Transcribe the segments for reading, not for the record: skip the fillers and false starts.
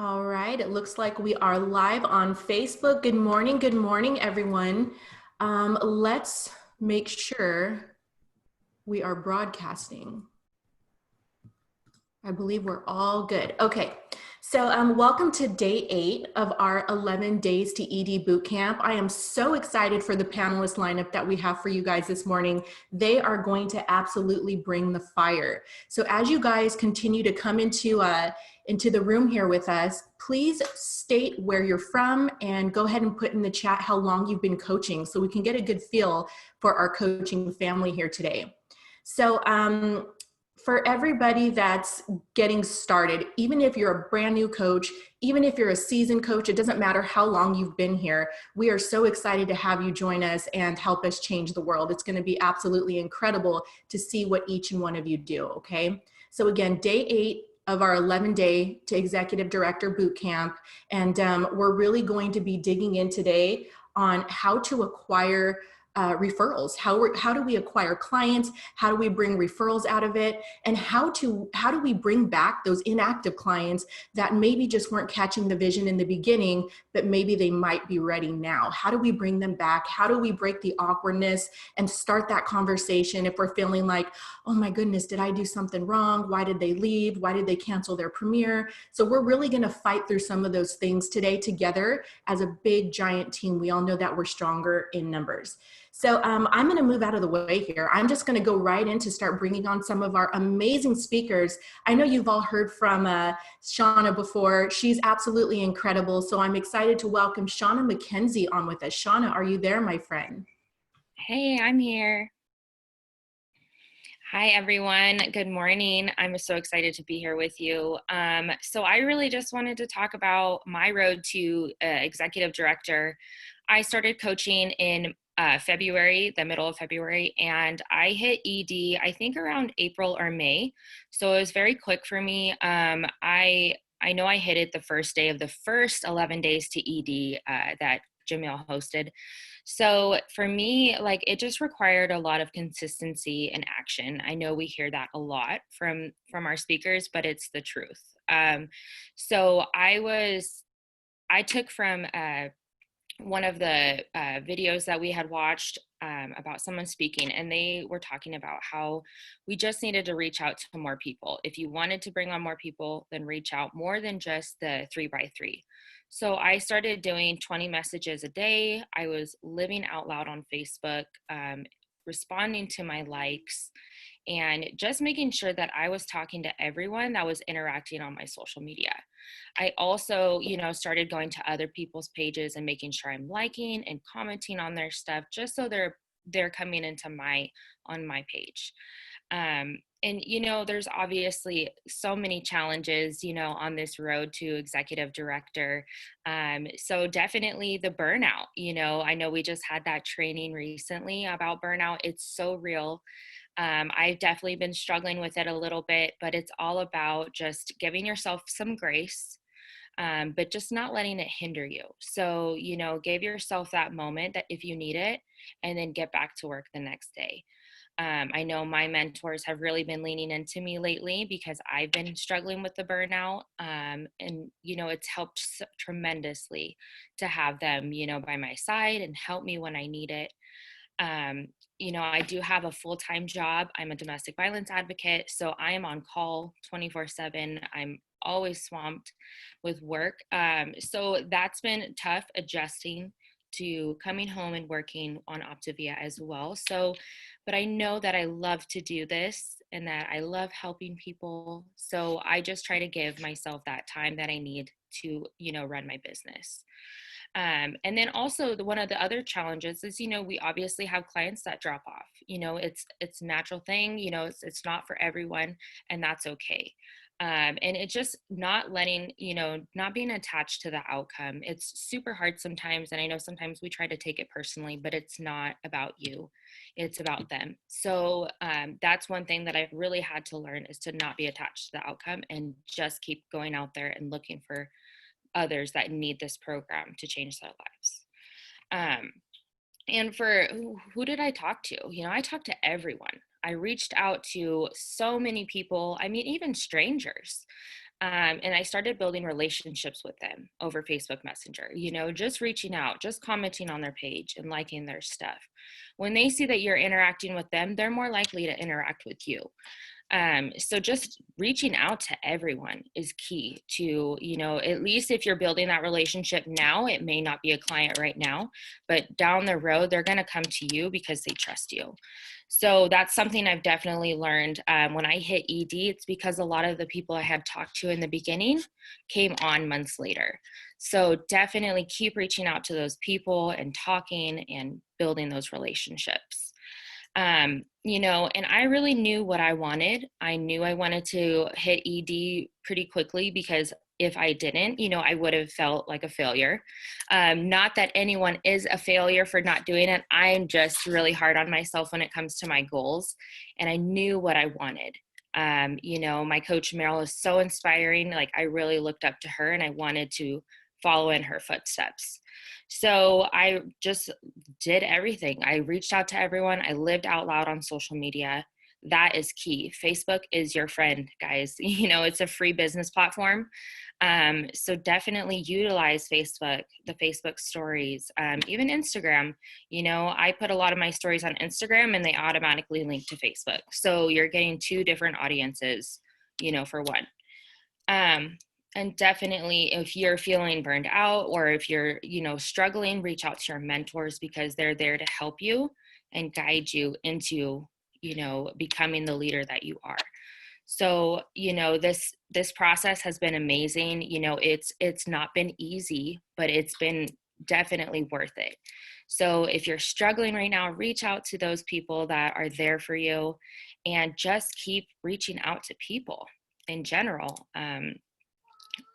All right, it looks like we are live on Facebook. Good morning, everyone. Let's make sure we are broadcasting. I believe we're all good. Okay, so welcome to day 8 of our 11 Days to ED Bootcamp. I am so excited for the panelist lineup that we have for you guys this morning. They are going to absolutely bring the fire. So as you guys continue to come into the room here with us, please state where you're from and go ahead and put in the chat how long you've been coaching so we can get a good feel for our coaching family here today. So for everybody that's getting started, even if you're a brand new coach, even if you're a seasoned coach, it doesn't matter how long you've been here. We are so excited to have you join us and help us change the world. It's going to be absolutely incredible to see what each and one of you do, okay? So again, day 8 of our 11-day to executive director boot camp. And we're really going to be digging in today on how to acquire referrals. How do we acquire clients? How do we bring referrals out of it? And how do we bring back those inactive clients that maybe just weren't catching the vision in the beginning, but maybe they might be ready now? How do we bring them back? How do we break the awkwardness and start that conversation if we're feeling like, oh my goodness, did I do something wrong? Why did they leave? Why did they cancel their premiere? So we're really going to fight through some of those things today together as a big giant team. We all know that we're stronger in numbers. So I'm going to move out of the way here. I'm just going to go right in to start bringing on some of our amazing speakers. I know you've all heard from Shanna before. She's absolutely incredible. So I'm excited to welcome Shanna McKenzie on with us. Shanna, are you there, my friend? Hey, I'm here. Hi, everyone. Good morning. I'm so excited to be here with you. So I really just wanted to talk about my road to executive director. I started coaching in February, the middle of February, and I hit ED, I think around April or May. So it was very quick for me. I know I hit it the first day of the first 11 days to ED that Jamil hosted. So for me, like it just required a lot of consistency and action. I know we hear that a lot from our speakers, but it's the truth. So I took from one of the videos that we had watched about someone speaking, and they were talking about how we just needed to reach out to more people. If you wanted to bring on more people, then reach out more than just the 3x3. So I started doing 20 messages a day. I was living out loud on Facebook, responding to my likes, and just making sure that I was talking to everyone that was interacting on my social media. I also, started going to other people's pages and making sure I'm liking and commenting on their stuff just so they're coming into on my page. And there's obviously so many challenges, on this road to executive director. So definitely the burnout, I know we just had that training recently about burnout. It's so real. I've definitely been struggling with it a little bit, but it's all about just giving yourself some grace, but just not letting it hinder you. So, give yourself that moment that if you need it, and then get back to work the next day. I know my mentors have really been leaning into me lately because I've been struggling with the burnout. And, it's helped tremendously to have them, by my side and help me when I need it. I do have a full-time job. I'm a domestic violence advocate, so I am on call 24/7. I'm always swamped with work. So that's been tough adjusting to coming home and working on Optavia as well. So, but I know that I love to do this and that I love helping people. So I just try to give myself that time that I need to, run my business. And then also one of the other challenges is, we obviously have clients that drop off. It's a natural thing. It's not for everyone, and that's okay. And it's just not letting, not being attached to the outcome. It's super hard sometimes. And I know sometimes we try to take it personally, but it's not about you. It's about them. So that's one thing that I've really had to learn is to not be attached to the outcome and just keep going out there and looking for others that need this program to change their lives. And for who did I talk to? I talked to everyone. I reached out to so many people. I mean, even strangers. And I started building relationships with them over Facebook Messenger, just reaching out, just commenting on their page and liking their stuff. When they see that you're interacting with them, they're more likely to interact with you. So just reaching out to everyone is key to, at least if you're building that relationship now, it may not be a client right now, but down the road, they're going to come to you because they trust you. So that's something I've definitely learned. When I hit ED, it's because a lot of the people I had talked to in the beginning came on months later. So definitely keep reaching out to those people and talking and building those relationships. And I really knew what I wanted. I knew I wanted to hit ED pretty quickly because if I didn't, I would have felt like a failure. Not that anyone is a failure for not doing it. I'm just really hard on myself when it comes to my goals. And I knew what I wanted. My coach Meryl is so inspiring. Like, I really looked up to her and I wanted to follow in her footsteps. So I just did everything. I reached out to everyone. I lived out loud on social media. That is key. Facebook is your friend, guys. It's a free business platform. So definitely utilize Facebook, the Facebook stories, even Instagram. I put a lot of my stories on Instagram and they automatically link to Facebook. So you're getting two different audiences, for one. And definitely if you're feeling burned out or if you're, struggling, reach out to your mentors because they're there to help you and guide you into, becoming the leader that you are. So, this process has been amazing. It's not been easy, but it's been definitely worth it. So if you're struggling right now, reach out to those people that are there for you and just keep reaching out to people in general.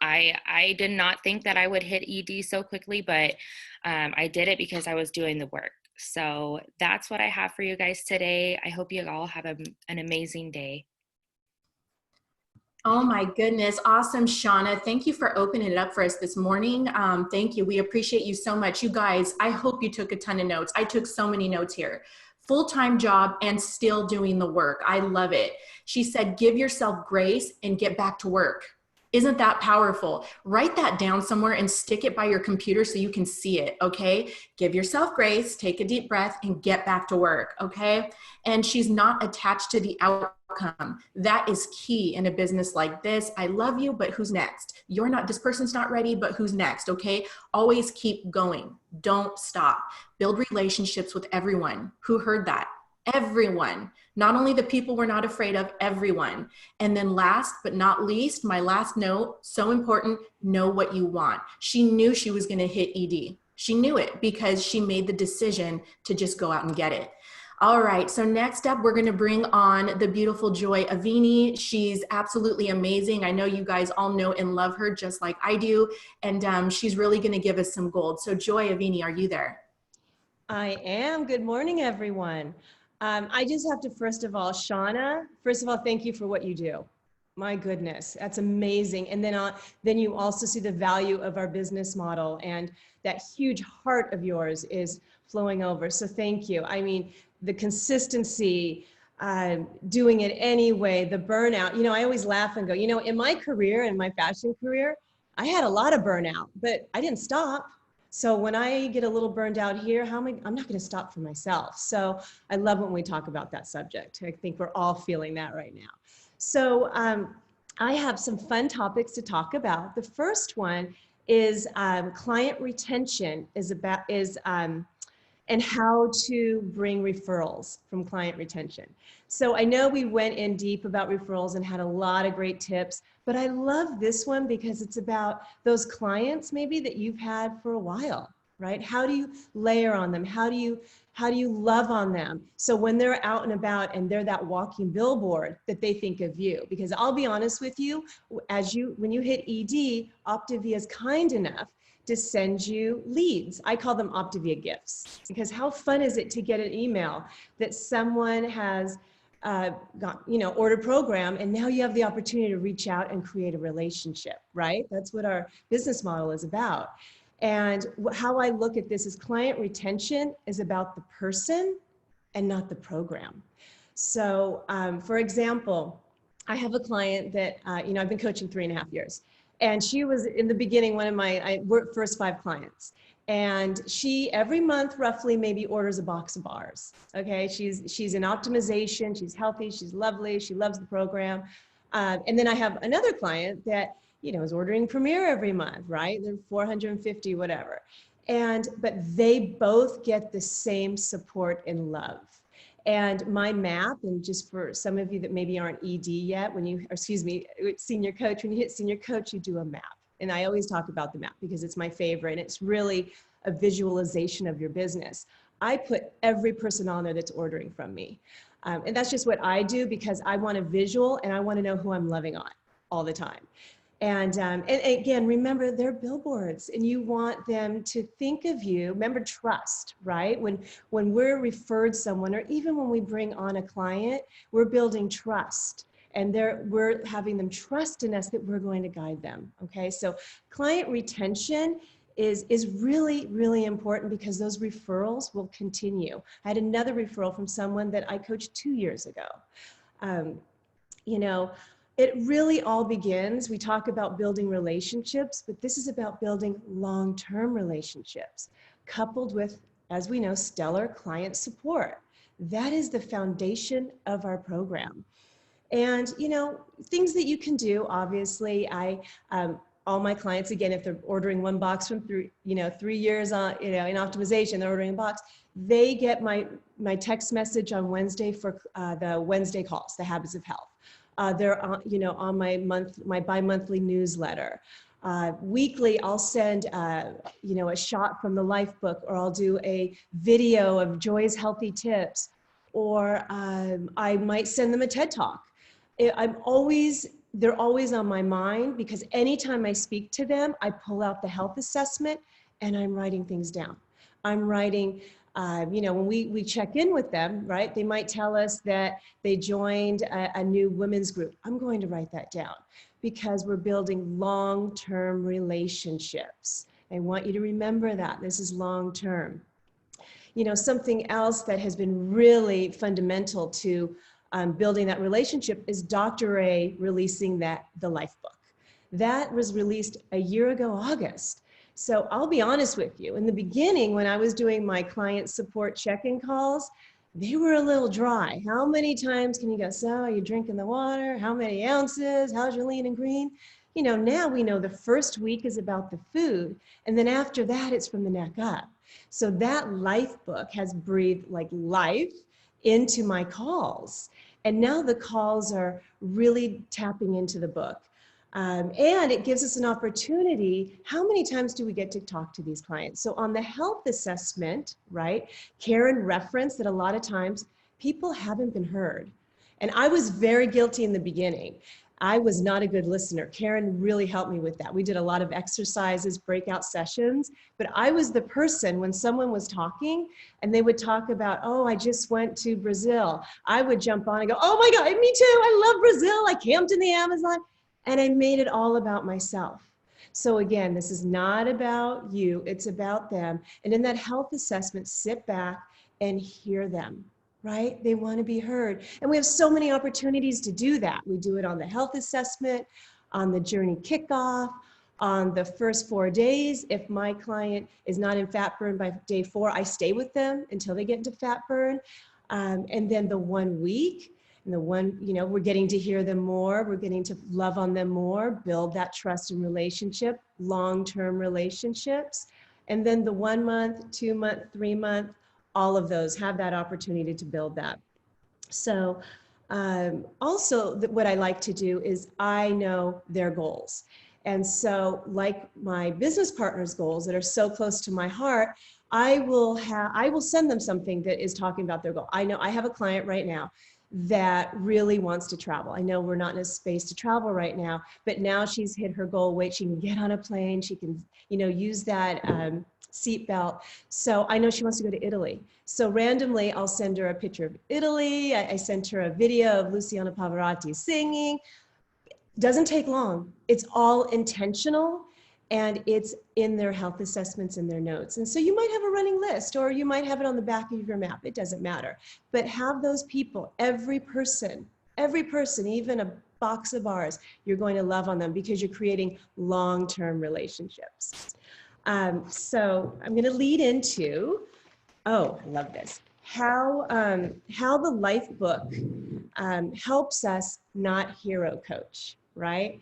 I did not think that I would hit ED so quickly, but I did it because I was doing the work. So that's what I have for you guys today. I hope you all have an amazing day. Oh my goodness. Awesome, Shanna. Thank you for opening it up for us this morning. Thank you. We appreciate you so much. You guys, I hope you took a ton of notes. I took so many notes here. Full-time job and still doing the work. I love it. She said, give yourself grace and get back to work. Isn't that powerful? Write that down somewhere and stick it by your computer so you can see it, okay? Give yourself grace, take a deep breath, and get back to work, okay? And she's not attached to the outcome. That is key in a business like this. I love you, but who's next? This person's not ready, but who's next, okay? Always keep going. Don't stop. Build relationships with everyone. Who heard that? Everyone. Not only the people we're not afraid of, everyone. And then last but not least, my last note, so important, know what you want. She knew she was going to hit ED. She knew it because she made the decision to just go out and get it. All right, so next up, we're going to bring on the beautiful Joy Aveni. She's absolutely amazing. I know you guys all know and love her just like I do, and she's really going to give us some gold. So Joy Aveni, are you there? I am. Good morning, everyone. I just have to, first of all, Shanna, thank you for what you do. My goodness, that's amazing. And then you also see the value of our business model, and that huge heart of yours is flowing over. So thank you. I mean, the consistency, doing it anyway, the burnout, I always laugh and go, in my career, in my fashion career, I had a lot of burnout, but I didn't stop. So when I get a little burned out here, I'm not going to stop for myself. So I love when we talk about that subject. I think we're all feeling that right now. So I have some fun topics to talk about. The first one is client retention and how to bring referrals from client retention. So I know we went in deep about referrals and had a lot of great tips, but I love this one because it's about those clients maybe that you've had for a while, right? How do you layer on them? How do you love on them? So when they're out and about and they're that walking billboard that they think of you, because I'll be honest with you, when you hit ED, Optavia is kind enough to send you leads. I call them Optavia gifts, because how fun is it to get an email that someone has ordered program, and now you have the opportunity to reach out and create a relationship, right? That's what our business model is about. And how I look at this is client retention is about the person and not the program. So for example, I have a client that, I've been coaching 3.5 years. And she was in the beginning, one of my first 5 clients. And she every month roughly maybe orders a box of bars. Okay, she's in optimization, she's healthy, she's lovely, she loves the program. And then I have another client that is ordering Premier every month, right? They're 450, whatever. But they both get the same support and love. And my map, and just for some of you that maybe aren't ED yet, senior coach, when you hit senior coach, you do a map. And I always talk about the map because it's my favorite. And it's really a visualization of your business. I put every person on there that's ordering from me. And that's just what I do because I want a visual and I want to know who I'm loving on all the time. And again, remember, they're billboards and you want them to think of you. Remember, trust, right? When we're referred someone, or even when we bring on a client, we're building trust. And we're having them trust in us that we're going to guide them, okay? So client retention is really, really important because those referrals will continue. I had another referral from someone that I coached 2 years ago. It really all begins, we talk about building relationships, but this is about building long-term relationships, coupled with, as we know, stellar client support. That is the foundation of our program. And, things that you can do, obviously, all my clients, again, if they're ordering one box from 3 years on, in optimization, they're ordering a box, they get my text message on Wednesday for the Wednesday calls, the Habits of Health. They're on my bi-monthly newsletter. Weekly, I'll send a shot from the Life Book, or I'll do a video of Joy's healthy tips, or I might send them a TED Talk. They're always on my mind because anytime I speak to them, I pull out the health assessment and I'm writing things down. I'm writing, when we check in with them, right, they might tell us that they joined a new women's group. I'm going to write that down because we're building long-term relationships. I want you to remember that this is long-term. Something else that has been really fundamental to building that relationship is Dr. A releasing the Life Book. That was released a year ago, August. So I'll be honest with you, in the beginning, when I was doing my client support check-in calls, they were a little dry. How many times can you go, so are you drinking the water? How many ounces? How's your lean and green? Now we know the first week is about the food. And then after that, it's from the neck up. So that Life Book has breathed like life into my calls. And now the calls are really tapping into the book. And it gives us an opportunity. How many times do we get to talk to these clients? So on the health assessment, right, Karen referenced that a lot of times people haven't been heard. And I was very guilty in the beginning. I was not a good listener. Karen really helped me with that. We did a lot of exercises, breakout sessions, but I was the person when someone was talking and they would talk about, oh, I just went to Brazil. I would jump on and go, oh my God, me too. I love Brazil. I camped in the Amazon. And I made it all about myself. So again, this is not about you, it's about them. And in that health assessment, sit back and hear them, right? They want to be heard. And we have so many opportunities to do that. We do it on the health assessment, on the journey kickoff, on the first 4 days. If my client is not in fat burn by day 4, I stay with them until they get into fat burn. And then the 1 week, and the one, we're getting to hear them more, we're getting to love on them more, build that trust and relationship, long-term relationships. And then the 1 month, 2 month, 3 month, all of those have that opportunity to build that. So also what I like to do is I know their goals. And so like my business partners' goals that are so close to my heart, I will send them something that is talking about their goal. I know I have a client right now that really wants to travel. I know we're not in a space to travel right now, but now she's hit her goal weight. She can get on a plane. She can, use that seat belt. So I know she wants to go to Italy. So randomly, I'll send her a picture of Italy. I sent her a video of Luciano Pavarotti singing. Doesn't take long. It's all intentional. And it's in their health assessments and their notes. And so you might have a running list, or you might have it on the back of your map. It doesn't matter. But have those people, every person, even a box of bars, you're going to love on them because you're creating long-term relationships. So I'm going to lead into, oh, I love this, how the life book helps us not hero coach, right?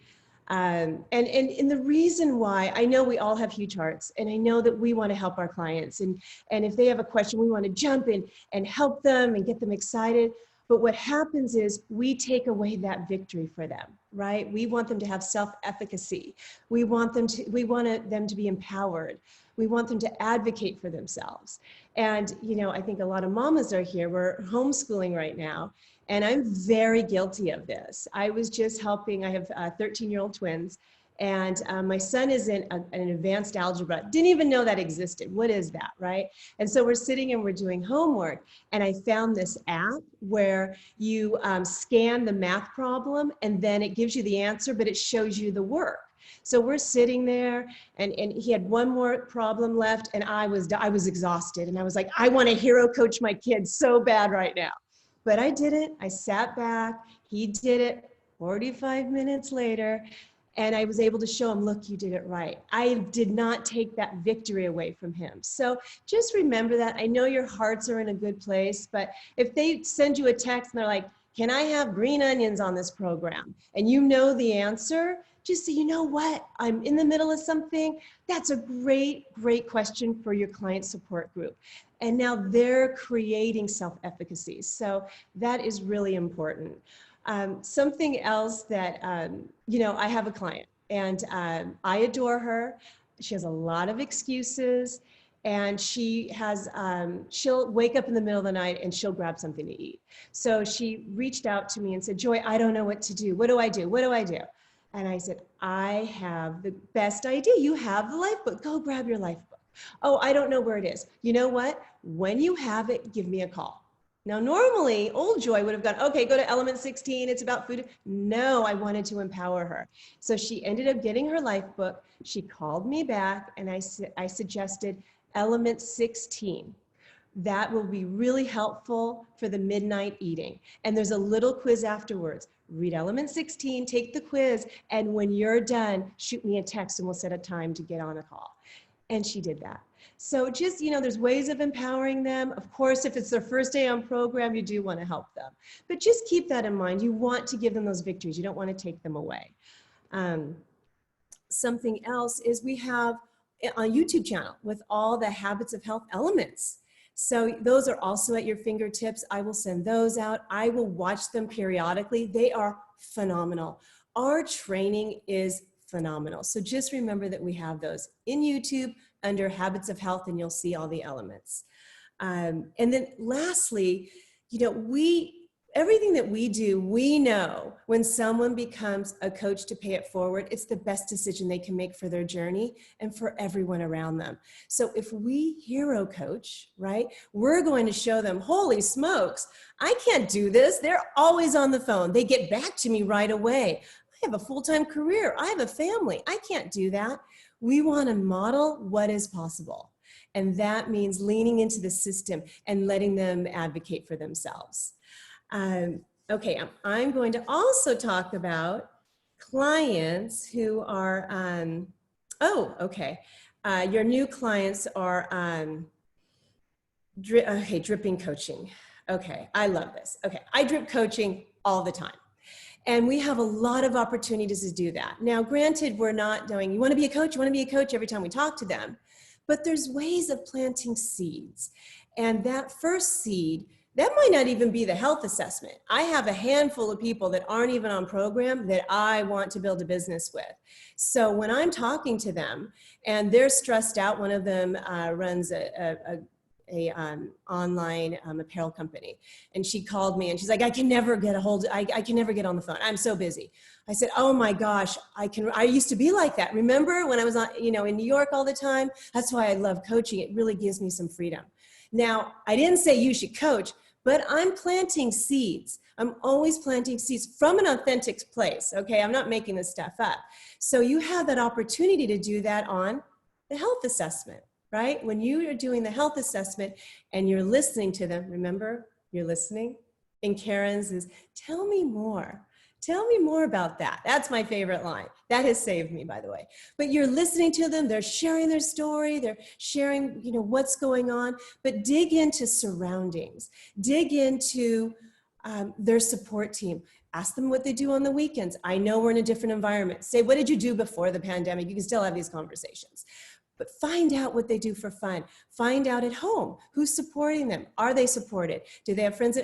And the reason why, I know we all have huge hearts, and I know that we want to help our clients, and if they have a question, we want to jump in and help them and get them excited. But what happens is we take away that victory for them, right? We want them to have self-efficacy. We want them to be empowered. We want them to advocate for themselves. And, you know, I think a lot of mamas are here. We're homeschooling right now, and I'm very guilty of this. I was just helping, I have 13-year-old twins, and my son is in an advanced algebra. Didn't even know that existed. What is that, right? And so we're sitting and we're doing homework, and I found this app where you scan the math problem, and then it gives you the answer, but it shows you the work. So we're sitting there, and he had one more problem left, and I was exhausted, and I was like, I want to hero coach my kids so bad right now. But I didn't. I sat back. He did it 45 minutes later, and I was able to show him, look, you did it right. I did not take that victory away from him. So just remember that. I know your hearts are in a good place, but if they send you a text and they're like, can I have green onions on this program? And you know the answer, just say, you know what, I'm in the middle of something. That's a great, great question for your client support group. And now they're creating self-efficacy. So that is really important. Something else that, you know, I have a client, and I adore her. She has a lot of excuses, and she has, she'll wake up in the middle of the night and she'll grab something to eat. So she reached out to me and said, Joy, I don't know what to do. What do I do? What do I do? And I said, I have the best idea. You have the life book. Go grab your life book. Oh, I don't know where it is. You know what? When you have it, give me a call. Now, normally, old Joy would have gone, okay, go to element 16. It's about food. No, I wanted to empower her. So she ended up getting her life book. She called me back, and I suggested element 16. That will be really helpful for the midnight eating. And there's a little quiz afterwards. Read element 16, take the quiz, and when you're done, shoot me a text and we'll set a time to get on a call. And she did that. So just, you know, there's ways of empowering them. Of course, if it's their first day on program, you do want to help them. But just keep that in mind. You want to give them those victories. You don't want to take them away. Something else is we have a YouTube channel with all the habits of health elements. So those are also at your fingertips. I will send those out. I will watch them periodically. They are phenomenal. Our training is phenomenal. So just remember that we have those in YouTube under Habits of Health, and you'll see all the elements. And then lastly, you know, everything that we do, we know when someone becomes a coach to pay it forward, it's the best decision they can make for their journey and for everyone around them. So if we hero coach, right, we're going to show them, holy smokes, I can't do this. They're always on the phone. They get back to me right away. I have a full-time career. I have a family. I can't do that. We want to model what is possible. And that means leaning into the system and letting them advocate for themselves. Okay, I'm going to also talk about clients who are, your new clients are, dripping coaching. Okay, I love this. Okay, I drip coaching all the time. And we have a lot of opportunities to do that. Now, granted, we're not doing, you want to be a coach, you want to be a coach every time we talk to them, but there's ways of planting seeds. And that first seed, that might not even be the health assessment. I have a handful of people that aren't even on program that I want to build a business with. So when I'm talking to them and they're stressed out, one of them runs a online apparel company, and she called me and she's like, I can never get I can never get on the phone. I'm so busy. I said, oh my gosh, I used to be like that. Remember when I was in New York all the time? That's why I love coaching. It really gives me some freedom. Now, I didn't say you should coach, but I'm planting seeds. I'm always planting seeds from an authentic place. Okay, I'm not making this stuff up. So you have that opportunity to do that on the health assessment. Right? When you are doing the health assessment and you're listening to them, remember, you're listening? And Karen's is, tell me more. Tell me more about that. That's my favorite line. That has saved me, by the way. But you're listening to them. They're sharing their story. They're sharing, what's going on. But dig into surroundings. Dig into their support team. Ask them what they do on the weekends. I know we're in a different environment. Say, what did you do before the pandemic? You can still have these conversations. But find out what they do for fun. Find out at home. Who's supporting them? Are they supported? Do they have friends?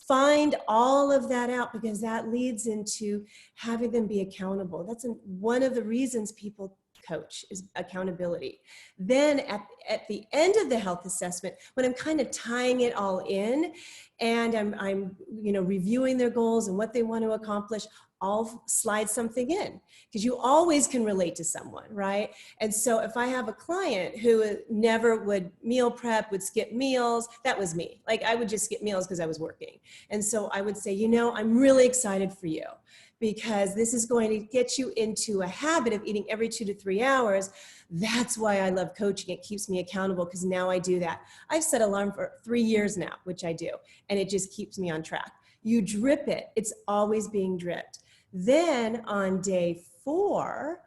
Find all of that out, because that leads into having them be accountable. That's one of the reasons people coach, is accountability. Then at the end of the health assessment, when I'm kind of tying it all in, and I'm reviewing their goals and what they want to accomplish, I'll slide something in, because you always can relate to someone, right? And so if I have a client who never would meal prep, would skip meals, that was me. Like, I would just skip meals because I was working. And so I would say, I'm really excited for you, because this is going to get you into a habit of eating every 2 to 3 hours. That's why I love coaching. It keeps me accountable, because now I do that. I've set alarm for 3 years now, which I do, and it just keeps me on track. You drip it. It's always being dripped. Then on day four,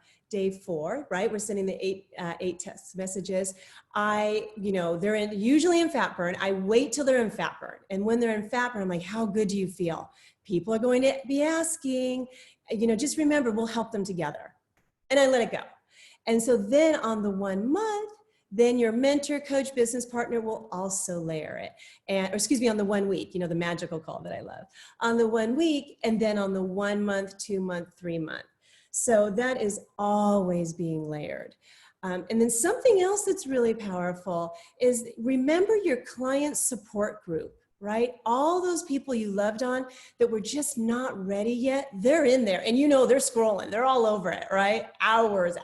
right? We're sending the eight text messages. They're usually in fat burn. I wait till they're in fat burn. And when they're in fat burn, I'm like, how good do you feel? People are going to be asking, just remember, we'll help them together. And I let it go. And so then on the 1 month, then your mentor, coach, business partner will also layer it. On the 1 week, the magical call that I love. On the 1 week, and then on the 1 month, 2 month, 3 month. So that is always being layered. And then something else that's really powerful is, remember your client support group, right? All those people you loved on that were just not ready yet, they're in there, and they're scrolling, they're all over it, right? Hours,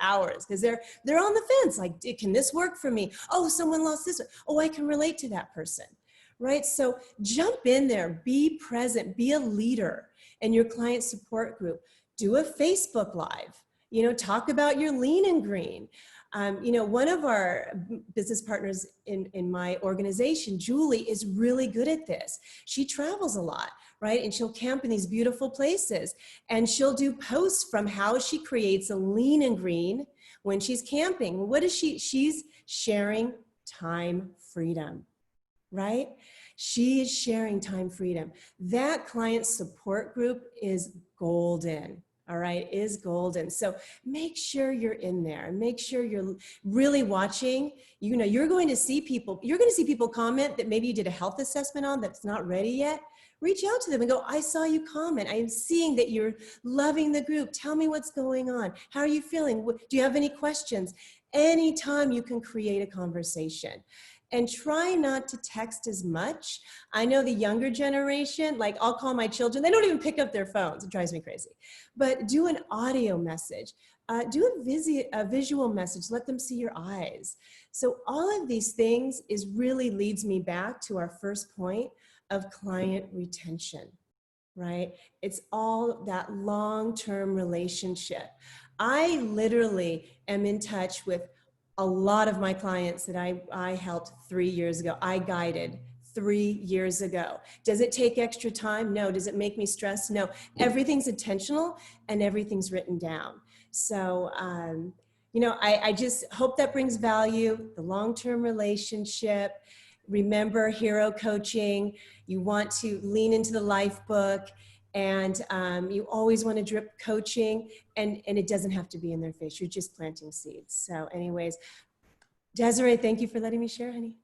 because they're on the fence, like, can this work for me? Oh, someone lost this one. Oh, I can relate to that person, right? So jump in there, be present, be a leader in your client support group. Do a Facebook Live, talk about your lean and green. One of our business partners in my organization, Julie, is really good at this. She travels a lot, right? And she'll camp in these beautiful places, and she'll do posts from how she creates a lean and green when she's camping. What is she? She's sharing time freedom, right? She is sharing time freedom. That client support group is golden. All right, is golden. So make sure you're in there, and make sure you're really watching. You're going to see people comment that maybe you did a health assessment on that's not ready yet. Reach out to them and go, I saw you comment. I am seeing that you're loving the group. Tell me what's going on. How are you feeling? Do you have any questions? Anytime you can create a conversation. And try not to text as much. I know the younger generation, like, I'll call my children, they don't even pick up their phones. It drives me crazy. But do an audio message. Do a visual message. Let them see your eyes. So all of these things really leads me back to our first point of client retention, right? It's all that long-term relationship. I literally am in touch with a lot of my clients that I helped 3 years ago. I guided 3 years ago. Does it take extra time? No. Does it make me stressed? No. Everything's intentional and everything's written down. So, I just hope that brings value, the long-term relationship. Remember hero coaching. You want to lean into the life book. And you always want to drip coaching, and it doesn't have to be in their face. You're just planting seeds. So anyways, Desiree, thank you for letting me share, honey.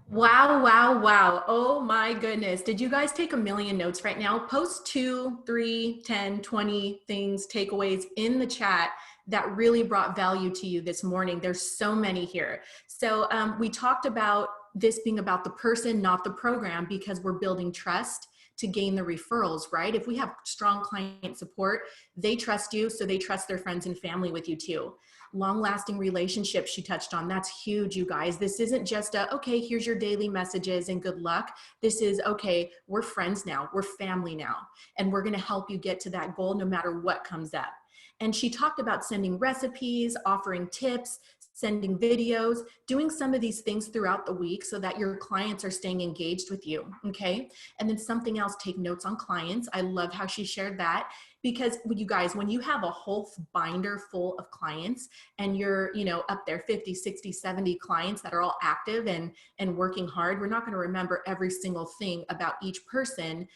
Wow, wow, wow. Oh my goodness. Did you guys take a million notes right now? Post 2, 3, 10, 20 things, takeaways in the chat that really brought value to you this morning. There's so many here. So we talked about this being about the person, not the program, because we're building trust to gain the referrals, right? If we have strong client support, they trust you, so they trust their friends and family with you too. Long-lasting relationships she touched on, that's huge, you guys. This isn't just okay, here's your daily messages and good luck. This is, okay, we're friends now, we're family now, and we're gonna help you get to that goal no matter what comes up. And she talked about sending recipes, offering tips, sending videos, doing some of these things throughout the week so that your clients are staying engaged with you, okay? And then something else, take notes on clients. I love how she shared that. Because you guys, when you have a whole binder full of clients and you're, up there 50, 60, 70 clients that are all active and working hard, we're not going to remember every single thing about each person.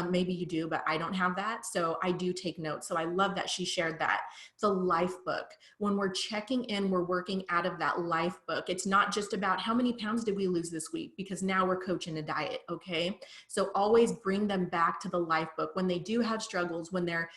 Maybe you do, but I don't have that. So I do take notes. So I love that she shared that. The life book. When we're checking in, we're working out of that life book. It's not just about how many pounds did we lose this week, because now we're coaching a diet. Okay. So always bring them back to the life book when they do have struggles, when they're,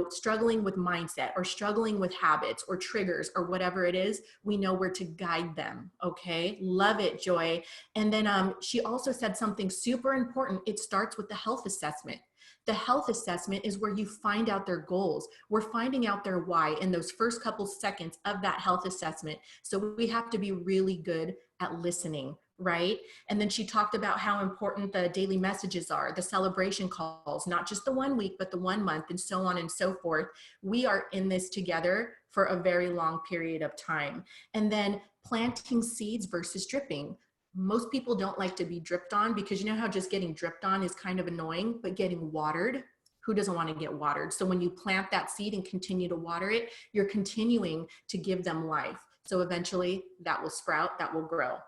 struggling with mindset or struggling with habits or triggers or whatever it is, we know where to guide them. Okay. Love it, Joy. And then she also said something super important. It starts with the health assessment. The health assessment is where you find out their goals. We're finding out their why in those first couple seconds of that health assessment. So we have to be really good at listening, right? And then she talked about how important the daily messages are, the celebration calls, not just the 1 week, but the 1 month, and so on and so forth. We are in this together for a very long period of time. And then planting seeds versus dripping. Most people don't like to be dripped on, because you know how just getting dripped on is kind of annoying, but getting watered, who doesn't want to get watered? So when you plant that seed and continue to water it, you're continuing to give them life. So eventually that will sprout, that will grow.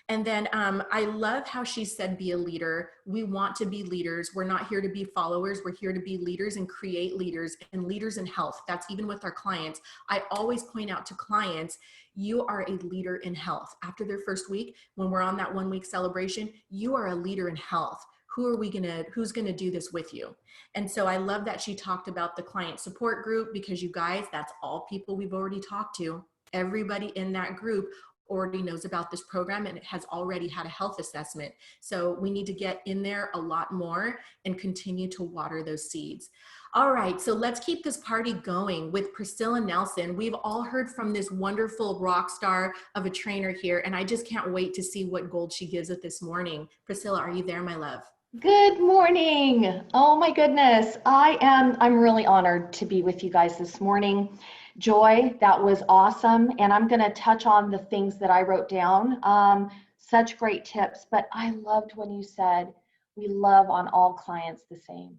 And then I love how she said, be a leader. We want to be leaders. We're not here to be followers. We're here to be leaders and create leaders, and leaders in health. That's even with our clients. I always point out to clients, you are a leader in health. After their first week, when we're on that 1 week celebration, you are a leader in health. Who's gonna do this with you? And so I love that she talked about the client support group, because you guys, that's all people we've already talked to. Everybody in that group already knows about this program and it has already had a health assessment. So we need to get in there a lot more and continue to water those seeds. All right, so let's keep this party going with Priscilla Nelson. We've all heard from this wonderful rock star of a trainer here, and I just can't wait to see what gold she gives us this morning. Priscilla, are you there, my love? Good morning. Oh my goodness. I'm really honored to be with you guys this morning. Joy, that was awesome. And I'm going to touch on the things that I wrote down. Such great tips, but I loved when you said we love on all clients the same.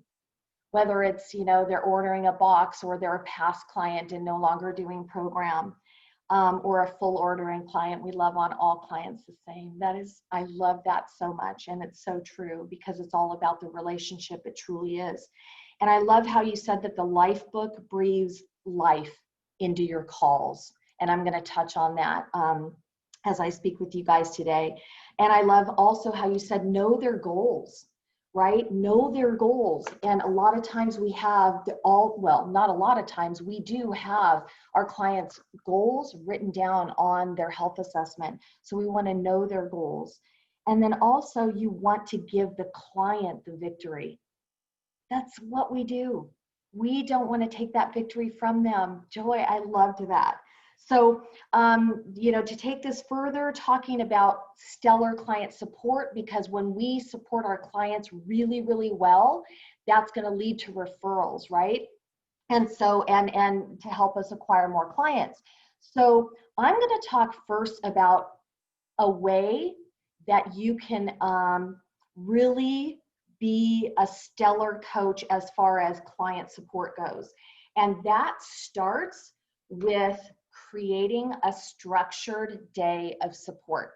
Whether it's, they're ordering a box, or they're a past client and no longer doing program, or a full ordering client, we love on all clients the same. I love that so much. And it's so true, because it's all about the relationship. It truly is. And I love how you said that the life book breathes life into your calls. And I'm going to touch on that as I speak with you guys today. And I love also how you said, know their goals, right? Know their goals. And a lot of times we have not a lot of times, we do have our clients' goals written down on their health assessment. So we want to know their goals. And then also you want to give the client the victory. That's what we do. We don't want to take that victory from them. Joy, I loved that. So, to take this further, talking about stellar client support, because when we support our clients really, really well, that's going to lead to referrals, right? And so, and to help us acquire more clients. So I'm going to talk first about a way that you can really be a stellar coach as far as client support goes. And that starts with creating a structured day of support.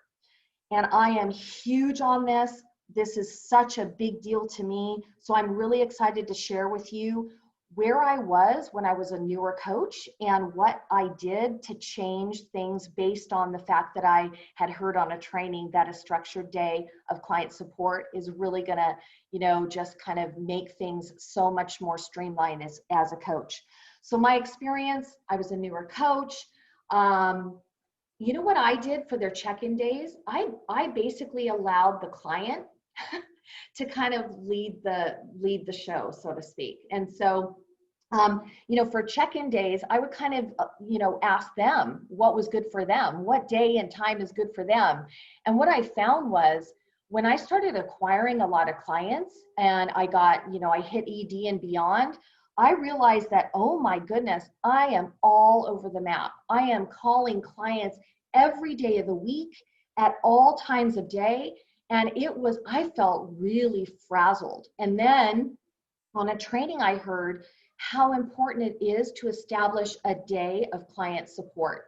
And I am huge on this. This is such a big deal to me. So I'm really excited to share with you where I was when I was a newer coach and what I did to change things based on the fact that I had heard on a training that a structured day of client support is really gonna, just kind of make things so much more streamlined as a coach. So my experience, I was a newer coach. You know what I did for their check-in days? I basically allowed the client to kind of lead the show, so to speak. And so, for check-in days, I would kind of, ask them what was good for them, what day and time is good for them. And what I found was when I started acquiring a lot of clients and I got, I hit ED and beyond, I realized that, oh my goodness, I am all over the map. I am calling clients every day of the week at all times of day. And I felt really frazzled. And then on a training I heard, how important it is to establish a day of client support,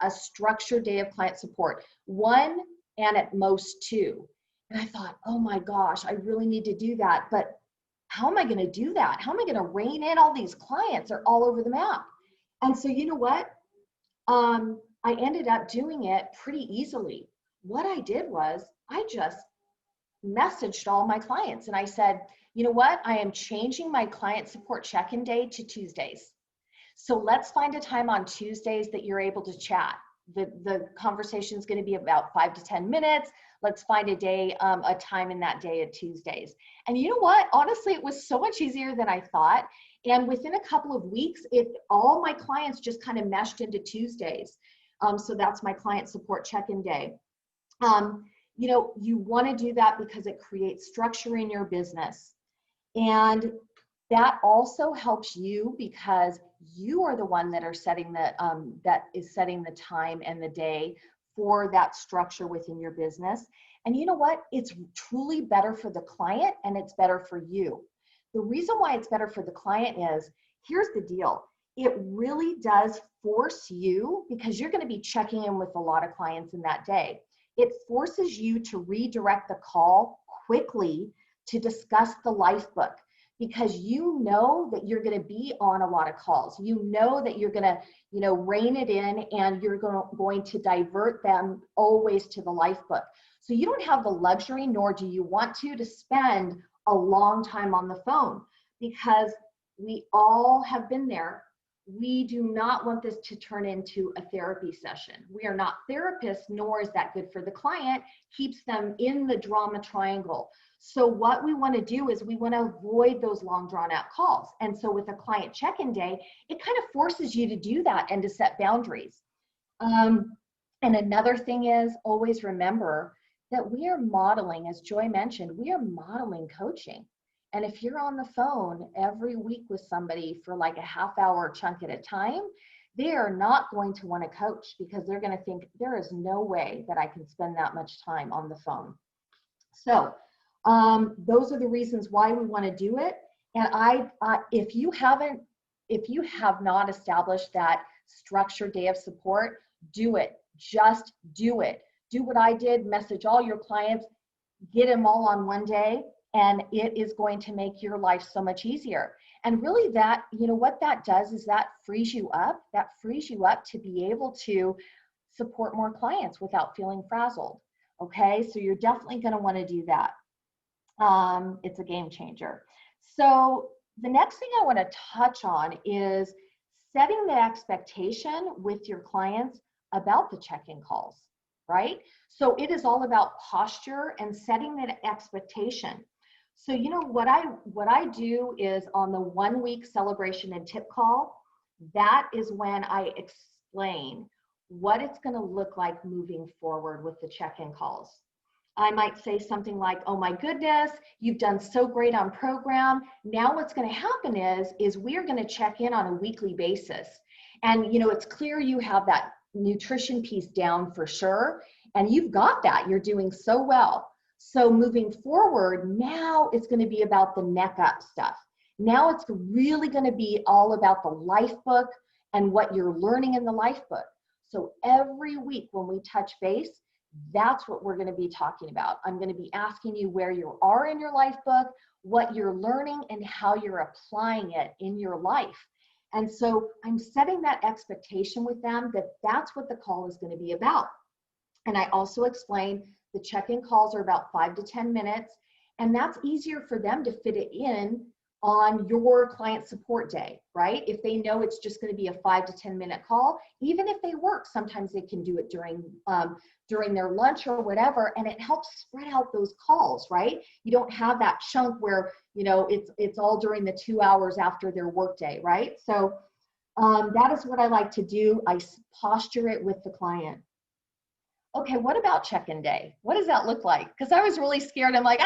a structured day of client support, one and at most two. And I thought, oh my gosh, I really need to do that. But how am I going to do that? How am I going to rein in all these clients? They're all over the map. And so you know what? I ended up doing it pretty easily. What I did was I just messaged all my clients and I said, you know what? I am changing my client support check-in day to Tuesdays. So let's find a time on Tuesdays that you're able to chat. The conversation is going to be about 5 to 10 minutes. Let's find a day, a time in that day at Tuesdays. And you know what? Honestly, it was so much easier than I thought. And within a couple of weeks, all my clients just kind of meshed into Tuesdays. So that's my client support check-in day. You know, you want to do that because it creates structure in your business. And that also helps you because you are the one that are setting that is setting the time and the day for that structure within your business. And you know what? It's truly better for the client and it's better for you. The reason why it's better for the client is, here's the deal. It really does force you, because you're going to be checking in with a lot of clients in that day. It forces you to redirect the call quickly to discuss the life book, because you know that you're going to be on a lot of calls. You know that you're going to, rein it in, and you're going to divert them always to the life book. So you don't have the luxury, nor do you want to spend a long time on the phone, because we all have been there. We do not want this to turn into a therapy session. We are not therapists, nor is that good for the client. Keeps them in the drama triangle. So what we want to do is we want to avoid those long drawn out calls. And so with a client check-in day, it kind of forces you to do that and to set boundaries. And another thing is, always remember that we are modeling, as Joy mentioned, we are modeling coaching. And if you're on the phone every week with somebody for like a half-hour chunk at a time, they are not going to want to coach, because they're going to think there is no way that I can spend that much time on the phone. So those are the reasons why we want to do it. And if you have not established that structured day of support, do it. Just do it. Do what I did, message all your clients, get them all on one day, and it is going to make your life so much easier. And really that, what that does is that frees you up. That frees you up to be able to support more clients without feeling frazzled. Okay, so you're definitely going to want to do that. It's a game changer. So the next thing I want to touch on is setting the expectation with your clients about the check-in calls, right? So it is all about posture and setting that expectation. So what I do is, on the 1 week celebration and tip call, that is when I explain what it's going to look like moving forward with the check-in calls. I might say something like, oh my goodness, you've done so great on program. Now what's going to happen is we're going to check in on a weekly basis. And it's clear you have that nutrition piece down for sure. And you've got that. You're doing so well. So moving forward, now it's going to be about the neck up stuff. Now it's really going to be all about the life book and what you're learning in the life book. So every week when we touch base, that's what we're going to be talking about. I'm going to be asking you where you are in your life book, what you're learning, and how you're applying it in your life. And so I'm setting that expectation with them that that's what the call is going to be about. And I also explain the check-in calls are about 5 to 10 minutes, and that's easier for them to fit it in on your client support day, right? If they know it's just going to be a 5 to 10 minute call, even if they work, sometimes they can do it during their lunch or whatever, and it helps spread out those calls, right? You don't have that chunk where, it's all during the 2 hours after their work day, right? So that is what I like to do. I posture it with the client. Okay, what about check-in day? What does that look like? Because I was really scared. I'm like,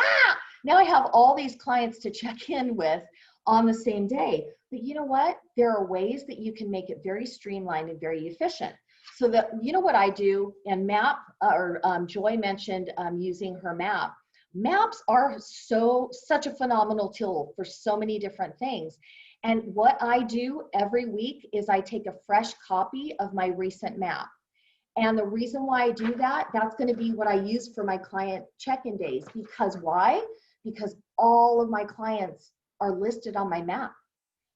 now I have all these clients to check in with on the same day. But you know what? There are ways that you can make it very streamlined and very efficient. So that, what I do, and Joy mentioned using her map. Maps are such a phenomenal tool for so many different things. And what I do every week is I take a fresh copy of my recent map. And the reason why I do that, that's going to be what I use for my client check-in days. Because why? Because all of my clients are listed on my map,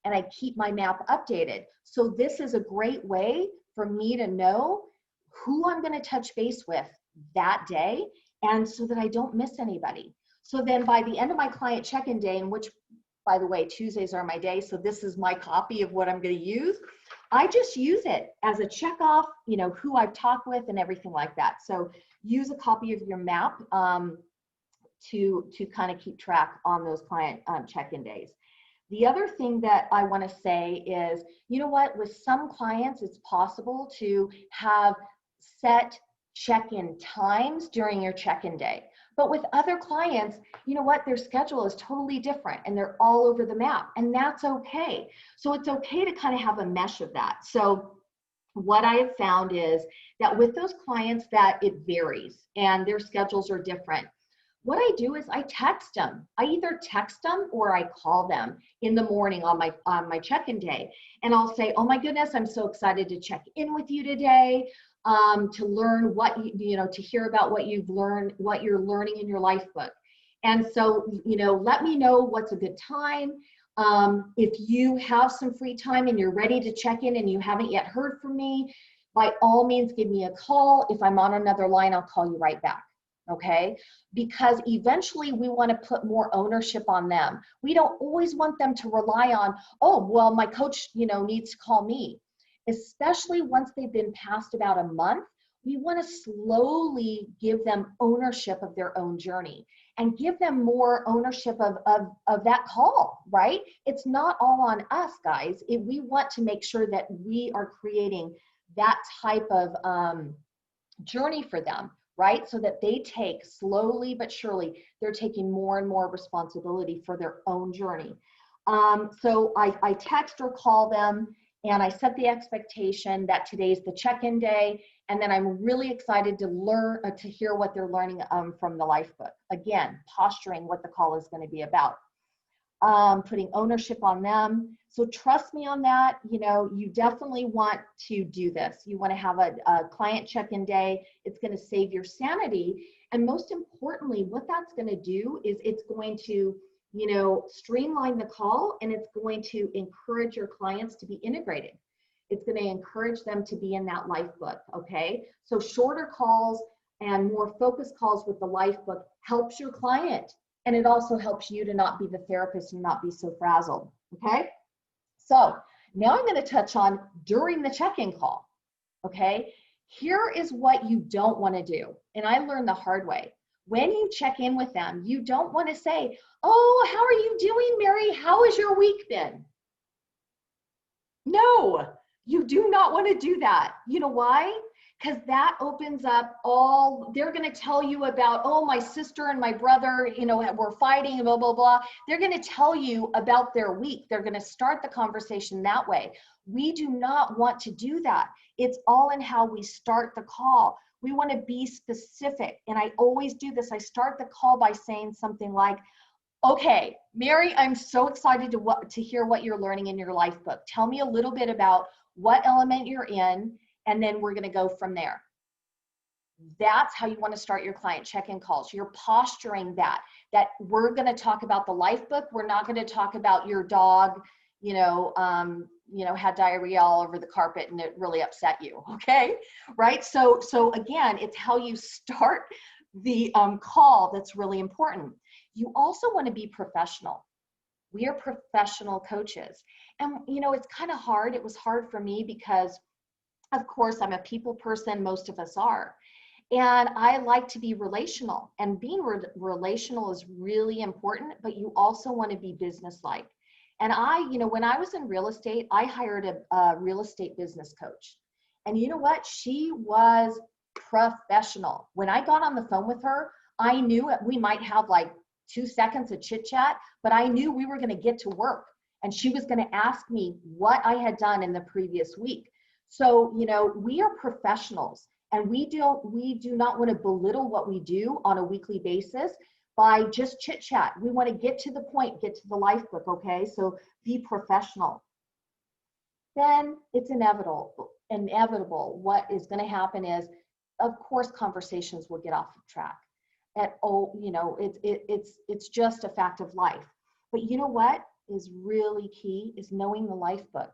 and I keep my map updated. So this is a great way for me to know who I'm going to touch base with that day, and so that I don't miss anybody. So then by the end of my client check-in day, in which, by the way, Tuesdays are my day, so this is my copy of what I'm going to use. I just use it as a check off, you know, who I've talked with and everything like that. So use a copy of your map to kind of keep track on those client check-in days. The other thing that I want to say is, you know what, with some clients, it's possible to have set check-in times during your check-in day. But with other clients, you know what, their schedule is totally different and they're all over the map, and that's okay. So it's okay to kind of have a mesh of that. So what I have found is that with those clients that it varies and their schedules are different, what I do is I text them. I either text them or I call them in the morning on my check-in day. And I'll say, oh my goodness, I'm so excited to check in with you today, to learn what you know, to hear about what you've learned, what you're learning in your life book. And so, you know, let me know what's a good time. If you have some free time and you're ready to check in and you haven't yet heard from me, by all means, give me a call. If I'm on another line, I'll call you right back. Okay, because eventually we want to put more ownership on them. We don't always want them to rely on, oh, well, my coach, you know, needs to call me. Especially once they've been past about a month, we want to slowly give them ownership of their own journey and give them more ownership of that call, right? It's not all on us, guys. We want to make sure that we are creating that type of journey for them, right? So that they take slowly but surely, they're taking more and more responsibility for their own journey. So I text or call them, and I set the expectation that today's the check-in day, and then I'm really excited to learn, to hear what they're learning from the life book. Again, posturing what the call is going to be about. Putting ownership on them. So trust me on that. You know, you definitely want to do this. You want to have a client check-in day. It's going to save your sanity. And most importantly, what that's going to do is it's going to, you know, streamline the call, and it's going to encourage your clients to be integrated. It's going to encourage them to be in that life book. Okay. So shorter calls and more focused calls with the life book helps your client. And it also helps you to not be the therapist and not be so frazzled, okay? So now I'm gonna touch on during the check-in call, okay? Here is what you don't wanna do, and I learned the hard way. When you check in with them, you don't wanna say, oh, how are you doing, Mary? How has your week been? No, you do not wanna do that. You know why? Because that opens up all, they're going to tell you about, oh, my sister and my brother, you know, we're fighting, blah, blah, blah. They're going to tell you about their week. They're going to start the conversation that way. We do not want to do that. It's all in how we start the call. We want to be specific. And I always do this. I start the call by saying something like, okay, Mary, I'm so excited to hear what you're learning in your life book. Tell me a little bit about what element you're in, and then we're going to go from there. That's how you want to start your client check-in calls. You're posturing that we're going to talk about the life book. We're not going to talk about your dog, had diarrhea all over the carpet and it really upset you. Okay. Right. So again, it's how you start the call that's really important. You also want to be professional. We are professional coaches. And, you know, it's kind of hard. It was hard for me because, of course, I'm a people person. Most of us are. And I like to be relational. And being relational is really important, but you also want to be businesslike. And when I was in real estate, I hired a real estate business coach. And you know what? She was professional. When I got on the phone with her, I knew we might have like 2 seconds of chit chat, but I knew we were going to get to work. And she was going to ask me what I had done in the previous week. So, you know, we are professionals, and we do not want to belittle what we do on a weekly basis, by just chit chat. We want to get to the point, get to the life book, okay? So be professional. Then it's inevitable. What is going to happen is, of course, conversations will get off of track. It's just a fact of life. But you know what is really key is knowing the life book.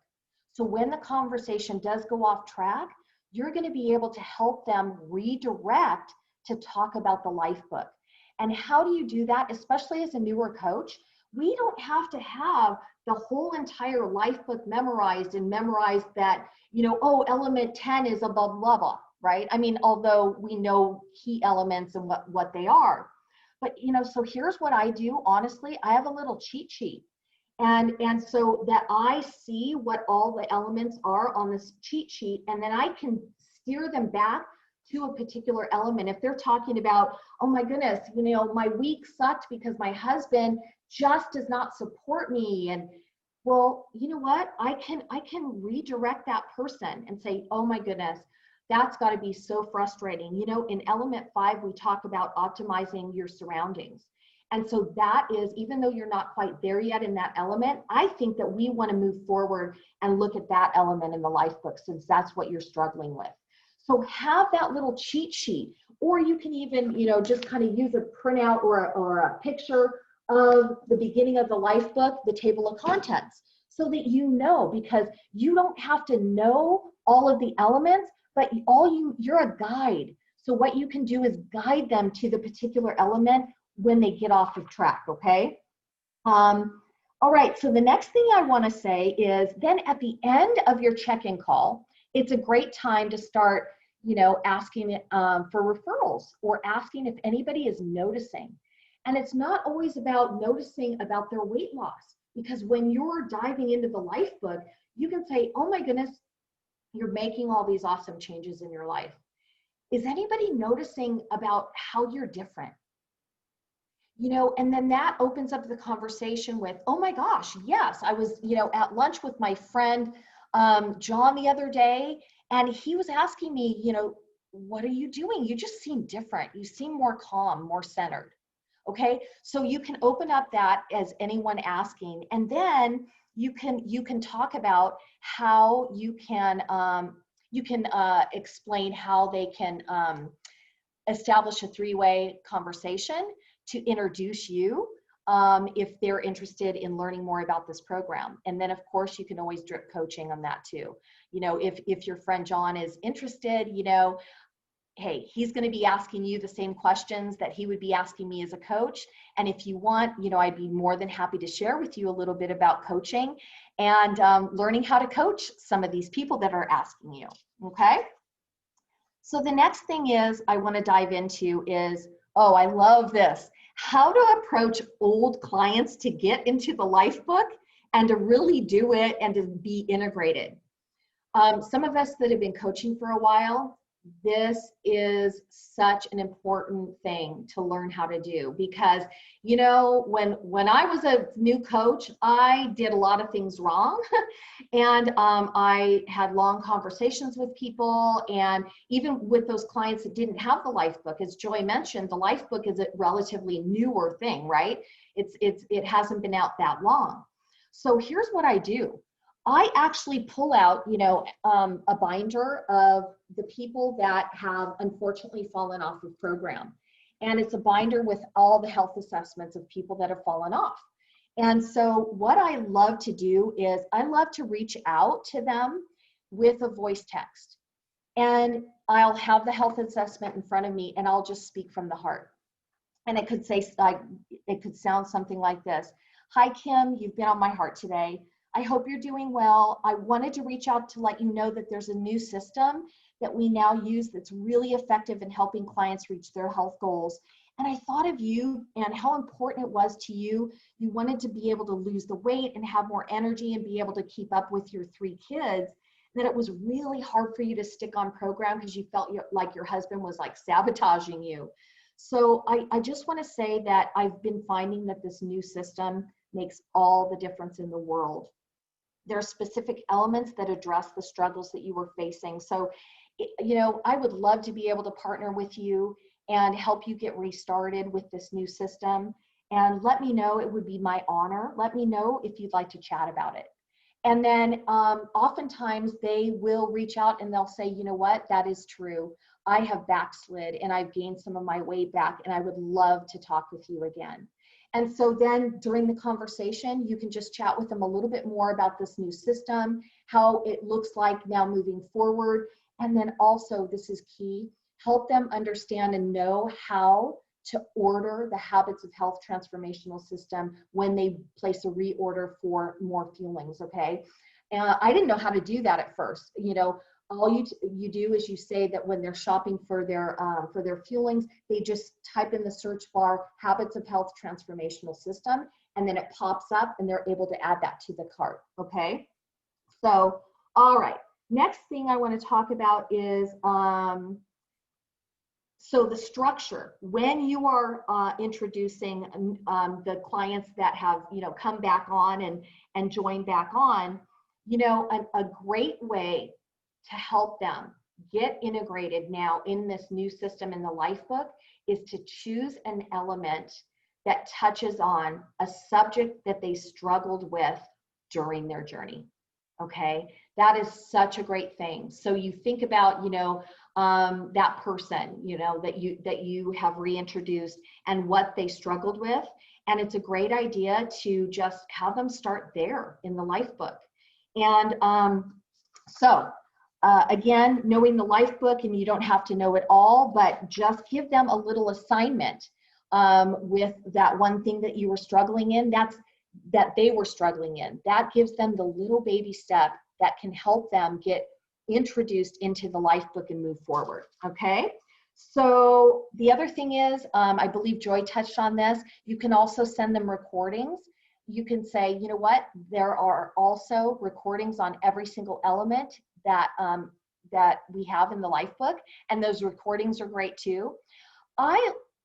So when the conversation does go off track, you're going to be able to help them redirect to talk about the life book. And how do you do that? Especially as a newer coach, we don't have to have the whole entire life book memorized that, element 10 is a blah, blah, blah, right? I mean, although we know key elements and what they are. But, so here's what I do. Honestly, I have a little cheat sheet. And so that I see what all the elements are on this cheat sheet, and then I can steer them back to a particular element. If they're talking about, oh my goodness, my week sucked because my husband just does not support me. And well, you know what? I can redirect that person and say, oh my goodness, that's got to be so frustrating. In element 5, we talk about optimizing your surroundings. And so that is, even though you're not quite there yet in that element, I think that we want to move forward and look at that element in the life book, since that's what you're struggling with. So have that little cheat sheet, or you can even, just kind of use a printout or a picture of the beginning of the life book, the table of contents, so that because you don't have to know all of the elements, but you're a guide. So what you can do is guide them to the particular element when they get off of track, okay? All right, so the next thing I want to say is then at the end of your check-in call, it's a great time to start, asking for referrals or asking if anybody is noticing. And it's not always about noticing about their weight loss, because when you're diving into the life book, you can say, oh my goodness, you're making all these awesome changes in your life. Is anybody noticing about how you're different? And then that opens up the conversation with, oh my gosh, yes, I was, at lunch with my friend, John, the other day, and he was asking me, what are you doing? You just seem different. You seem more calm, more centered. Okay. So you can open up that as anyone asking, and then you can talk about how you can explain how they can establish a 3-way conversation to introduce you if they're interested in learning more about this program. And then of course you can always drip coaching on that too. If your friend John is interested, hey, he's going to be asking you the same questions that he would be asking me as a coach. And if you want, I'd be more than happy to share with you a little bit about coaching and learning how to coach some of these people that are asking you. Okay. So the next thing I want to dive into is, oh, I love this. How to approach old clients to get into the life book and to really do it and to be integrated. Some of us that have been coaching for a while, this is such an important thing to learn how to do, because when I was a new coach, I did a lot of things wrong and I had long conversations with people, and even with those clients that didn't have the life book. As Joy mentioned, the life book is a relatively newer thing, right? It hasn't been out that long. So here's what I do. I actually pull out, a binder of the people that have unfortunately fallen off the program. And it's a binder with all the health assessments of people that have fallen off. And so what I love to do is I love to reach out to them with a voice text. And I'll have the health assessment in front of me and I'll just speak from the heart. And it could sound something like this. Hi, Kim, you've been on my heart today. I hope you're doing well. I wanted to reach out to let you know that there's a new system that we now use that's really effective in helping clients reach their health goals. And I thought of you and how important it was to you. You wanted to be able to lose the weight and have more energy and be able to keep up with your 3 kids. That it was really hard for you to stick on program because you felt like your husband was like sabotaging you. So I just want to say that I've been finding that this new system makes all the difference in the world. There are specific elements that address the struggles that you were facing. So, I would love to be able to partner with you and help you get restarted with this new system. And let me know, it would be my honor. Let me know if you'd like to chat about it. And then oftentimes they will reach out and they'll say, you know what, that is true. I have backslid and I've gained some of my weight back and I would love to talk with you again. And so then during the conversation, you can just chat with them a little bit more about this new system, how it looks like now moving forward. And then also, this is key, help them understand and know how to order the Habits of Health transformational system when they place a reorder for more feelings, okay? And I didn't know how to do that at first. You know, all you do is you say that when they're shopping for their feelings, they just type in the search bar Habits of Health transformational system, and then it pops up and they're able to add that to the cart, okay? So, all right, next thing I want to talk about is so the structure. When you are introducing the clients that have, you know, come back on and join back on, you know, a great way to help them get integrated now in this new system in the Lifebook is to choose an element that touches on a subject that they struggled with during their journey. Okay, that is such a great thing. So you think about, you know, that person, you know, that you have reintroduced and what they struggled with. And it's a great idea to just have them start there in the Lifebook. And again, knowing the Lifebook, and you don't have to know it all, but just give them a little assignment with that one thing that you were struggling in, that they were struggling in. That gives them the little baby step that can help them get introduced into the Lifebook and move forward, okay? So the other thing is, I believe Joy touched on this, you can also send them recordings. You can say, you know what, there are also recordings on every single element that, that we have in the Lifebook, and those recordings are great too.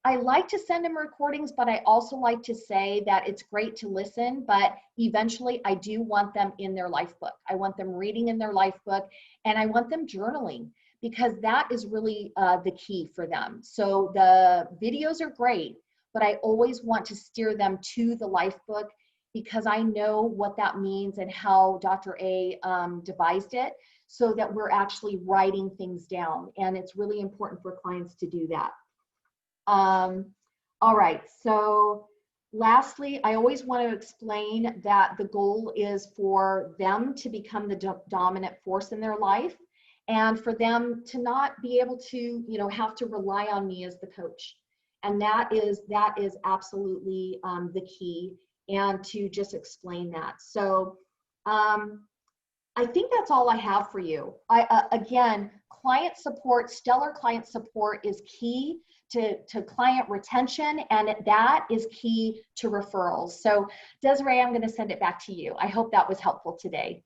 I like to send them recordings, but I also like to say that it's great to listen, but eventually I do want them in their Lifebook. I want them reading in their Lifebook, and I want them journaling, because that is really the key for them. So the videos are great, but I always want to steer them to the Lifebook, because I know what that means and how Dr. A devised it, so that we're actually writing things down. And it's really important for clients to do that. All right, so lastly, I always want to explain that the goal is for them to become the dominant force in their life, and for them to not be able to, you know, have to rely on me as the coach. And that is absolutely the key, and to just explain that. So I think that's all I have for you. Again, client support, stellar client support is key to client retention, and that is key to referrals. So Desiree, I'm going to send it back to you. I hope that was helpful today.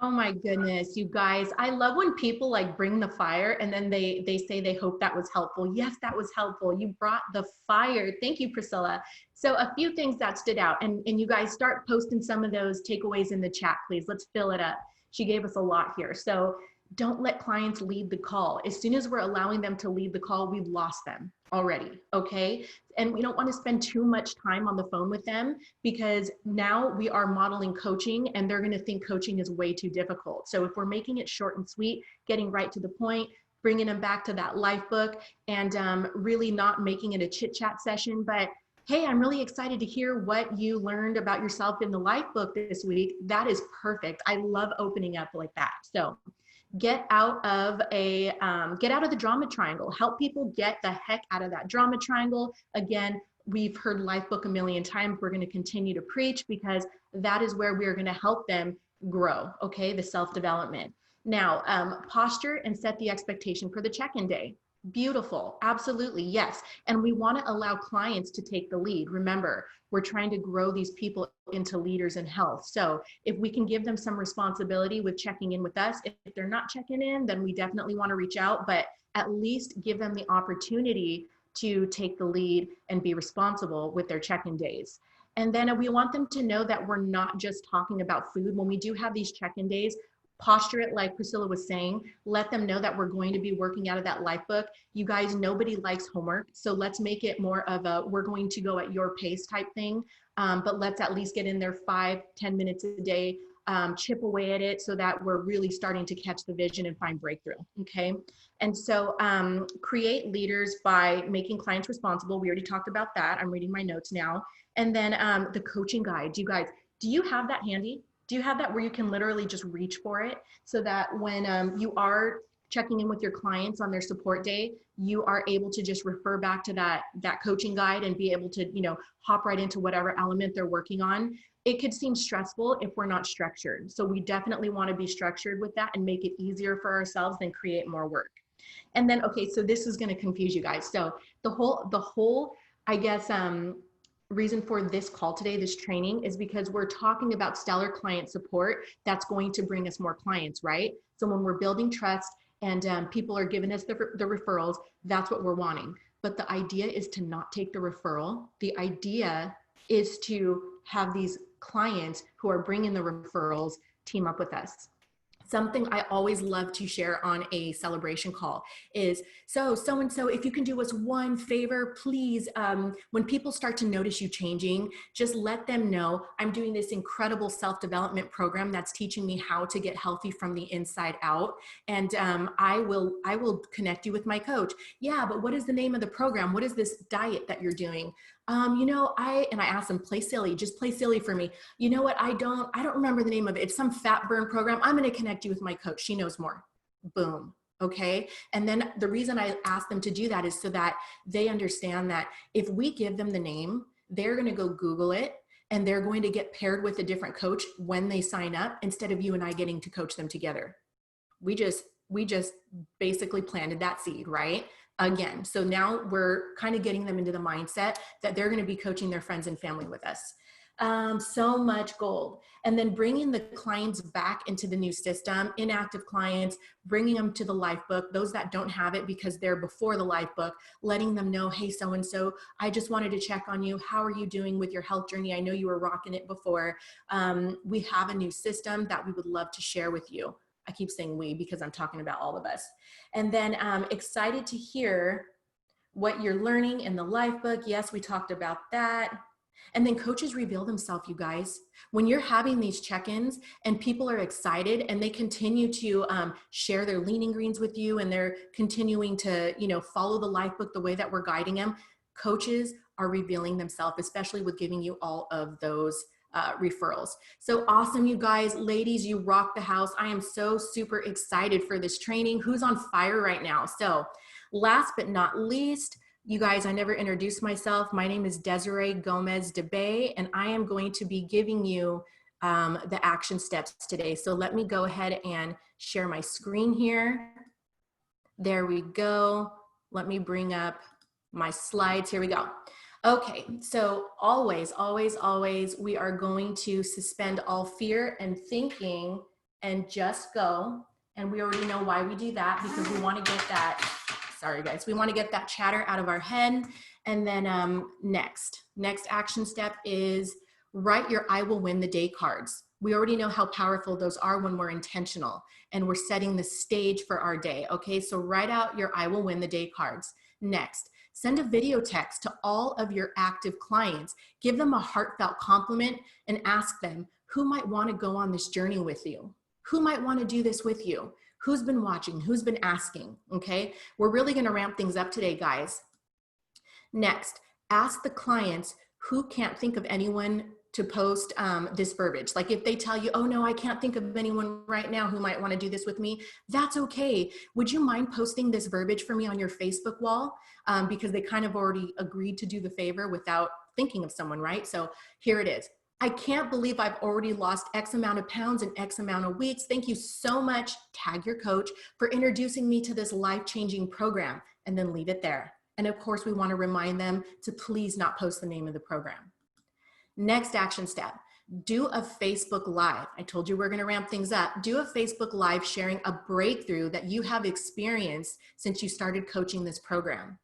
Oh my goodness, you guys, I love when people like bring the fire and then they say they hope that was helpful. Yes, that was helpful. You brought the fire. Thank you, Priscilla. So a few things that stood out, and you guys start posting some of those takeaways in the chat, please. Let's fill it up. She gave us a lot here. So don't let clients lead the call. As soon as we're allowing them to lead the call, we've lost them already, okay? And we don't want to spend too much time on the phone with them, because now we are modeling coaching and they're going to think coaching is way too difficult. So if we're making it short and sweet, getting right to the point, bringing them back to that Lifebook, and really not making it a chit chat session, but hey, I'm really excited to hear what you learned about yourself in the Lifebook this week. That is perfect. I love opening up like that. So get out of the drama triangle. Help people get the heck out of that drama triangle. Again, we've heard Lifebook a million times. We're going to continue to preach, because that is where we're going to help them grow, okay? The self-development. Now, posture and set the expectation for the check-in day. Beautiful, absolutely, yes. And we want to allow clients to take the lead. Remember, we're trying to grow these people into leaders in health. So if we can give them some responsibility with checking in with us, if they're not checking in, then we definitely want to reach out, but at least give them the opportunity to take the lead and be responsible with their check-in days. And then we want them to know that we're not just talking about food. When we do have these check-in days, posture it like Priscilla was saying, let them know that we're going to be working out of that life book. You guys, nobody likes homework, so let's make it more of a, we're going to go at your pace type thing, but let's at least get in there 5-10 minutes a day, chip away at it so that we're really starting to catch the vision and find breakthrough, okay? And so create leaders by making clients responsible. We already talked about that. I'm reading my notes now. And then the coaching guide. You guys, do you have that handy? Do you have that where you can literally just reach for it so that when you are checking in with your clients on their support day, you are able to just refer back to that coaching guide and be able to, you know, hop right into whatever element they're working on. It could seem stressful if we're not structured. So we definitely want to be structured with that and make it easier for ourselves and create more work. And then, okay, so this is going to confuse you guys. So the whole, I guess, reason for this call today, this training, is because we're talking about stellar client support that's going to bring us more clients, right? So when we're building trust and people are giving us the referrals, that's what we're wanting. But the idea is to not take the referral. The idea is to have these clients who are bringing the referrals team up with us. Something I always love to share on a celebration call is, so-and-so, if you can do us one favor, please, when people start to notice you changing, just let them know I'm doing this incredible self-development program that's teaching me how to get healthy from the inside out. And I will connect you with my coach. Yeah, but what is the name of the program? What is this diet that you're doing? You know, I asked them, play silly, just play silly for me. You know what? I don't remember the name of it. It's some fat burn program. I'm going to connect you with my coach. She knows more. Boom. Okay. And then the reason I asked them to do that is so that they understand that if we give them the name, they're going to go Google it and they're going to get paired with a different coach when they sign up, instead of you and I getting to coach them together. We just basically planted that seed, right? Again, so now we're kind of getting them into the mindset that they're going to be coaching their friends and family with us. So much gold. And then bringing the clients back into the new system, inactive clients, bringing them to the life book, those that don't have it because they're before the life book, letting them know, hey, so-and-so, I just wanted to check on you. How are you doing with your health journey? I know you were rocking it before. We have a new system that we would love to share with you. I keep saying we because I'm talking about all of us. And then excited to hear what you're learning in the life book. Yes, we talked about that. And then coaches reveal themselves, you guys. When you're having these check-ins and people are excited and they continue to share their leaning greens with you and they're continuing to, you know, follow the life book the way that we're guiding them, coaches are revealing themselves, especially with giving you all of those referrals. So awesome, you guys. Ladies, you rock the house. I am so super excited for this training. Who's on fire right now? So last but not least, you guys, I never introduced myself. My name is Desiree Gomez-DeBay, and I am going to be giving you the action steps today. So let me go ahead and share my screen here. There we go. Let me bring up my slides. Here we go. Okay, so always, always, always, we are going to suspend all fear and thinking and just go. And we already know why we do that, because we want to get that, sorry guys, we want to get that chatter out of our head. And then next action step is write your I will win the day cards. We already know how powerful those are when we're intentional and we're setting the stage for our day. Okay, so write out your I will win the day cards. Next, send a video text to all of your active clients. Give them a heartfelt compliment and ask them who might want to go on this journey with you. Who might want to do this with you? Who's been watching? Who's been asking? Okay, we're really going to ramp things up today, guys. Next, ask the clients who can't think of anyone to post this verbiage. Like if they tell you, oh no, I can't think of anyone right now who might want to do this with me, that's okay. Would you mind posting this verbiage for me on your Facebook wall? Because they kind of already agreed to do the favor without thinking of someone, right? So here it is. I can't believe I've already lost X amount of pounds in X amount of weeks. Thank you so much, tag your coach, for introducing me to this life-changing program, and then leave it there. And of course, we want to remind them to please not post the name of the program. Next action step, do a Facebook Live. I told you we're going to ramp things up. Do a Facebook Live sharing a breakthrough that you have experienced since you started coaching this program.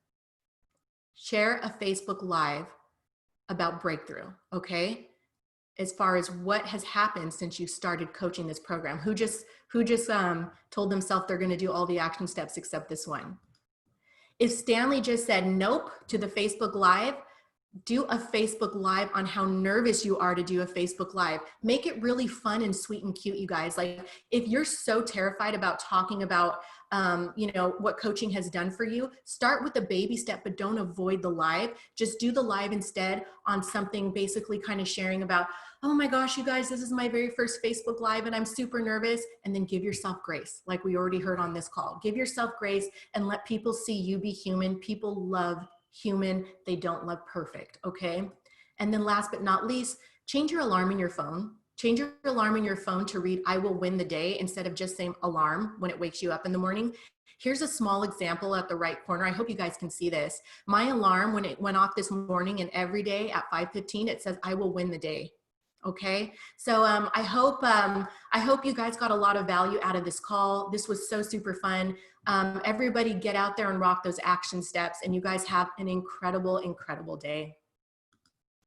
Share a Facebook Live about breakthrough, okay? as far as what has happened since you started coaching this program? Who just told themselves they're going to do all the action steps except this one? If Stanley just said nope to the Facebook Live, do a Facebook Live on how nervous you are to do a Facebook Live. Make it really fun and sweet and cute, you guys. Like, if you're so terrified about talking about, you know, what coaching has done for you, start with a baby step, but don't avoid the live. Just do the live instead on something basically kind of sharing about, oh my gosh, you guys, this is my very first Facebook Live and I'm super nervous. And then give yourself grace, like we already heard on this call. Give yourself grace and let people see you be human. People love human, they don't love perfect, okay? And then last but not least, change your alarm in your phone. Change your alarm in your phone to read, I will win the day, instead of just saying alarm when it wakes you up in the morning. Here's a small example at the right corner. I hope you guys can see this. My alarm, when it went off this morning and every day at 5:15, it says, I will win the day. Okay, so I hope you guys got a lot of value out of this call. This was so super fun. Everybody get out there and rock those action steps, and you guys have an incredible, incredible day.